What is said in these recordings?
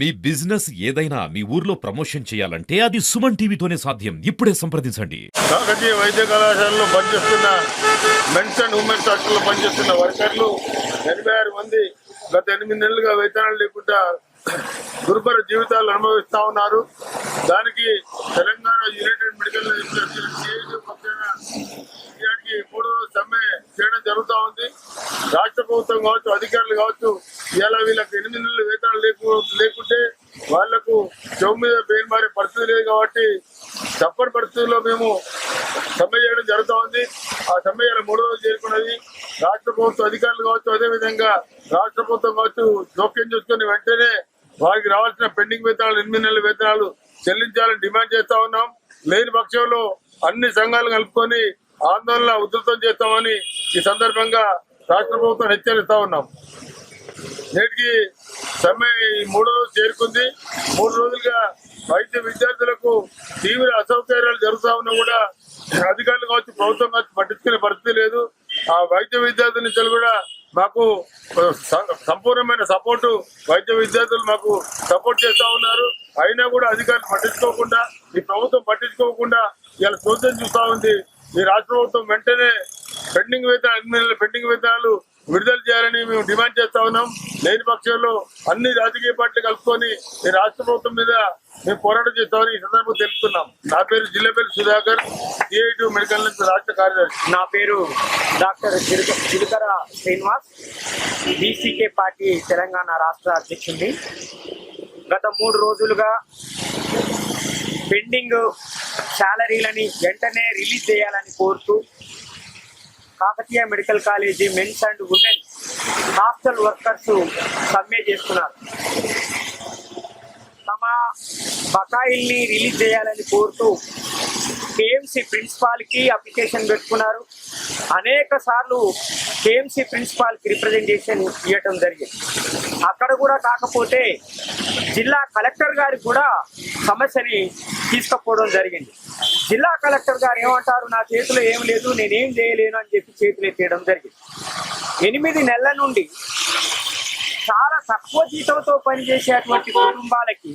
మీ business ఏదైనా మీ ఊర్లో promotion చేయాలంటే అది సుమన్ టీవీతోనే సాధ్యం. ఇప్పుడే సంప్రదించండి. కాకతీయ వైద్య కళాశాలలో పనిచేస్తున్న మెన్స్ అండ్ ఉమెన్స్ హాస్టల్లో పనిచేస్తున్న వర్కర్లు 86 మంది గత 8 నెలలుగా వేతనాలు లేకుండా దుర్భర జీవితాలు అనుభవిస్తా ఉన్నారు. దానికి తెలంగాణ యునైటెడ్ మెడికల్ పక్షానికి 3 రోజుల సమ్మె చేయడం జరుగుతూ ఉంది. రాష్ట్ర ప్రభుత్వం కావచ్చు, అధికారులు కావచ్చు, ఇలా వీళ్ళకి 8 నెలలు వేతనాలు లేకుంటే వాళ్లకు చెవు మీద పేరు మారే పరిస్థితి లేదు. కాబట్టి తప్పని పరిస్థితుల్లో మేము సమ్మె చేయడం జరుగుతూ ఉంది. ఆ సమ్మె 3 రోజులు చేరుకున్నది. రాష్ట్ర ప్రభుత్వ అధికారులు కావచ్చు, అదేవిధంగా రాష్ట్ర ప్రభుత్వం కావచ్చు జోక్యం చేసుకుని వెంటనే వారికి రావాల్సిన పెండింగ్ వేతనాలు 8 నెలల వేతనాలు చెల్లించాలని డిమాండ్ చేస్తా ఉన్నాం. లేని పక్షంలో అన్ని సంఘాలు కలుపుకొని ఆందోళన ఉధృతం చేస్తామని ఈ సందర్భంగా రాష్ట్ర ప్రభుత్వం హెచ్చరిస్తా ఉన్నాం. నేటికి సమ్మె 3 రోజులు చేరుకుంది. 3 రోజులుగా వైద్య విద్యార్థులకు తీవ్ర అసౌకర్యాలు జరుగుతా ఉన్నా కూడా అధికారులు కావచ్చు, ప్రభుత్వం కావచ్చు పట్టించుకునే పరిస్థితి లేదు. ఆ వైద్య విద్యార్థుల నుంచి కూడా మాకు సంపూర్ణమైన సపోర్టు వైద్య విద్యార్థులు మాకు సపోర్ట్ చేస్తా ఉన్నారు. అయినా కూడా అధికారులు పట్టించుకోకుండా, ఈ ప్రభుత్వం పట్టించుకోకుండా ఇలా చూద్దాం చూస్తా ఉంది. ఈ రాష్ట్ర ప్రభుత్వం వెంటనే పెండింగ్ వేతనాలు విడుదల చేయాలని మేము డిమాండ్ చేస్తా ఉన్నాం. లేని పక్షంలో అన్ని రాజకీయ పార్టీలు కలుపుకొని ఈ రాష్ట్ర ప్రభుత్వం మీద మేము పోరాటం చేస్తామని ఈ సందర్భంగా తెలుపుతున్నాం. నా పేరు జిల్లాపల్లి సుధాకర్, CITU మెడికల్ నుంచి రాష్ట్ర కార్యదర్శి. నా పేరు doctor Chilukara Srinivas, BCK party Telangana రాష్ట్ర అధ్యక్షుడిని. గత 3 రోజులుగా పెండింగ్ శాలరీలని వెంటనే రిలీజ్ చేయాలని కోరుతూ Kakatiya medical college men's and women hostel workers సమ్మె చేస్తున్నారు. తమ బకాయిల్ని రిలీజ్ చేయాలని కోరుతూ KMC ప్రిన్సిపాల్కి అప్లికేషన్ పెట్టుకున్నారు. అనేక సార్లు KMC ప్రిన్సిపాల్కి రిప్రజెంటేషన్ ఇవ్వటం జరిగింది. అక్కడ కూడా కాకపోతే జిల్లా కలెక్టర్ గారికి కూడా సమస్యని తీసుకుపోవడం జరిగింది. జిల్లా కలెక్టర్ గారు ఏమంటారు, నా చేతిలో ఏం లేదు, నేనేం చేయలేను అని చెప్పి చేతులు ఎత్తేయడం జరిగింది. 8 నెలల నుండి చాలా తక్కువ జీతంతో పనిచేసేటువంటి కుటుంబాలకి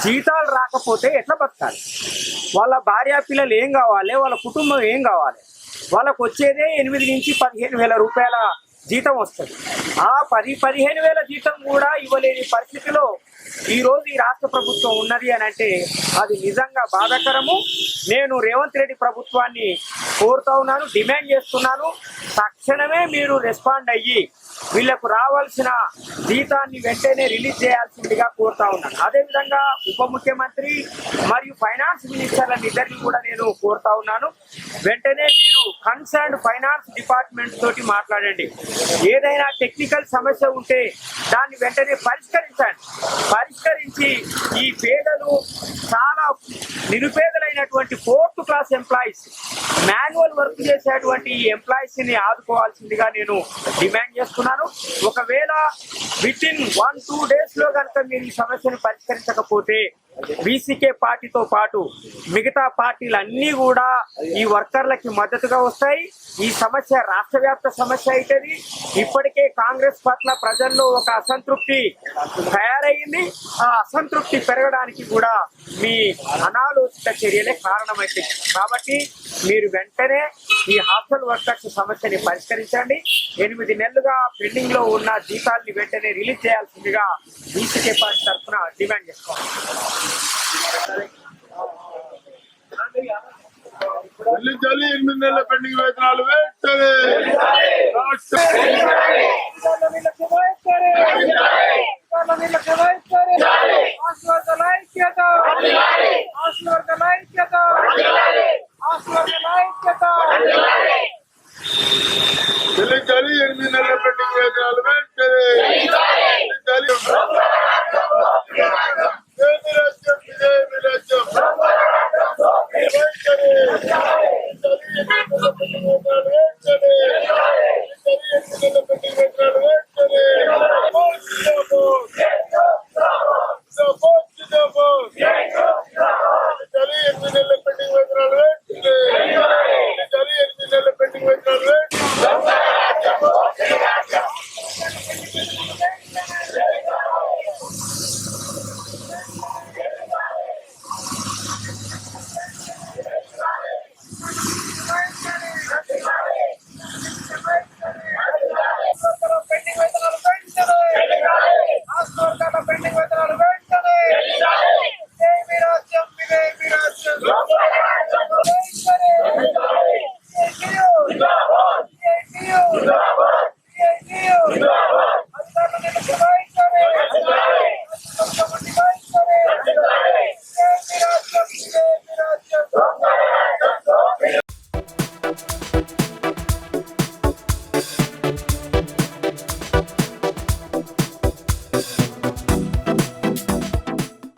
జీతాలు రాకపోతే ఎట్లా బతకాలి? వాళ్ళ భార్య పిల్లలు ఏం కావాలి? వాళ్ళ కుటుంబం ఏం కావాలి? వాళ్ళకు వచ్చేదే 8 నుంచి 15 వేల రూపాయల జీతం వస్తుంది. ఆ 10-15 వేల జీతం కూడా ఇవ్వలేని పరిస్థితిలో ఈరోజు ఈ రాష్ట్ర ప్రభుత్వం ఉన్నది అని అంటే అది నిజంగా బాధాకరము. నేను రేవంత్ రెడ్డి ప్రభుత్వాన్ని కోరుతా ఉన్నాను, డిమాండ్ చేస్తున్నాను, తక్షణమే మీరు రెస్పాండ్ అయ్యి వీళ్లకు రావాల్సిన జీతాన్ని వెంటనే రిలీజ్ చేయాల్సిందిగా కోరుతా ఉన్నాను. అదేవిధంగా ఉప ముఖ్యమంత్రి మరియు ఫైనాన్స్ మినిస్టర్లను ఇద్దరిని కూడా నేను కోరుతా ఉన్నాను, వెంటనే మీరు కన్సర్న్డ్ ఫైనాన్స్ డిపార్ట్మెంట్ తోటి మాట్లాడండి. ఏదైనా టెక్నికల్ సమస్య ఉంటే దాన్ని వెంటనే పరిష్కరించి ఈ పేదలు చాలా నిరుపేదలైనటువంటి 4th class employees, manual work చేసేటువంటి ఈ ఎంప్లాయీస్ని ఆదుకోవాల్సిందిగా నేను డిమాండ్ చేస్తున్నాను. ఒకవేళ వితిన్ 1-2 డేస్లో కనుక మీరు ఈ సమస్యను పరిష్కరించకపోతే BCK పార్టీతో పాటు మిగతా పార్టీలన్నీ కూడా ఈ వర్కర్లకి మద్దతుగా వస్తాయి. ఈ సమస్య రాష్ట్ర వ్యాప్త సమస్య అవుతుంది. ఇప్పటికే కాంగ్రెస్ పట్ల ప్రజల్లో ఒక అసంతృప్తి తయారయ్యింది. ఆ అసంతృప్తి పెరగడానికి కూడా మీ అనాలోచిత చర్యలే కారణమైంది. కాబట్టి మీరు వెంటనే ఈ హాస్టల్ వర్కర్స్ సమస్యని పరిష్కరించండి. 8 నెలలుగా పెండింగ్ లో ఉన్న జీతాల్ని వెంటనే రిలీజ్ చేయాల్సిందిగా BCK పార్టీ తరఫున డిమాండ్ చేసుకోవాలి. చెల్లించాలి 8 నెలల పెండింగ్ వేతనాలు వెంటనే. రాష్ట్ర